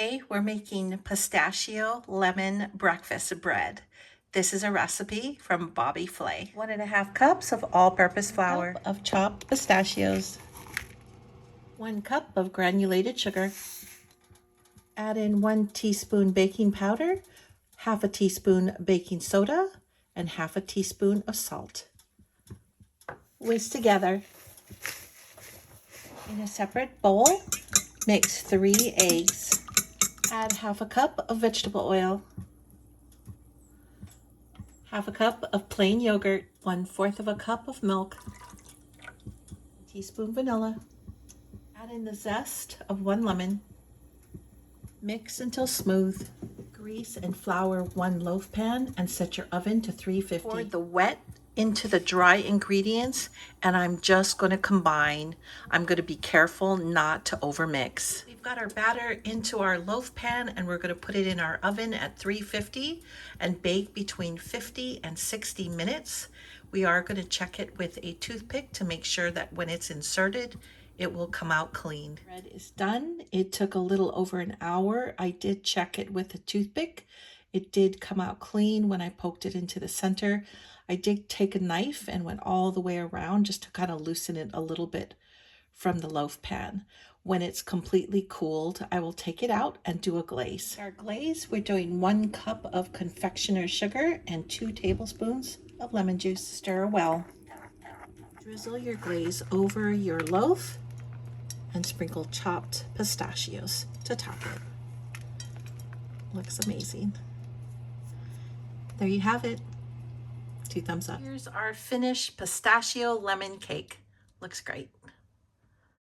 Today we're making pistachio lemon breakfast bread. This is a recipe from Bobbly Flay. 1.5 cups of all-purpose flour, 1 cup of chopped pistachios, 1 cup of granulated sugar. Add in 1 teaspoon baking powder, 1/2 teaspoon baking soda, and 1/2 teaspoon of salt. Whisk together. In a separate bowl, mix 3 eggs. Add 1/2 cup of vegetable oil, 1/2 cup of plain yogurt, 1/4 cup of milk, a teaspoon vanilla. Add in the zest of 1 lemon. Mix until smooth. Grease and flour 1 loaf pan and set your oven to 350. Pour the wet into the dry ingredients, and I'm just going to combine. I'm going to be careful not to overmix. We've got our batter into our loaf pan, and we're going to put it in our oven at 350 and bake between 50 and 60 minutes. We are going to check it with a toothpick to make sure that when it's inserted, it will come out clean. Bread is done. It took a little over an hour. I did check it with a toothpick. It did come out clean when I poked it into the center. I did take a knife and went all the way around just to kind of loosen it a little bit from the loaf pan. When it's completely cooled, I will take it out and do a glaze. Our glaze, we're doing 1 cup of confectioner's sugar and 2 tablespoons of lemon juice. Stir well. Drizzle your glaze over your loaf and sprinkle chopped pistachios to top it. Looks amazing. There you have it. 2 thumbs up. Here's our finished pistachio lemon cake. Looks great.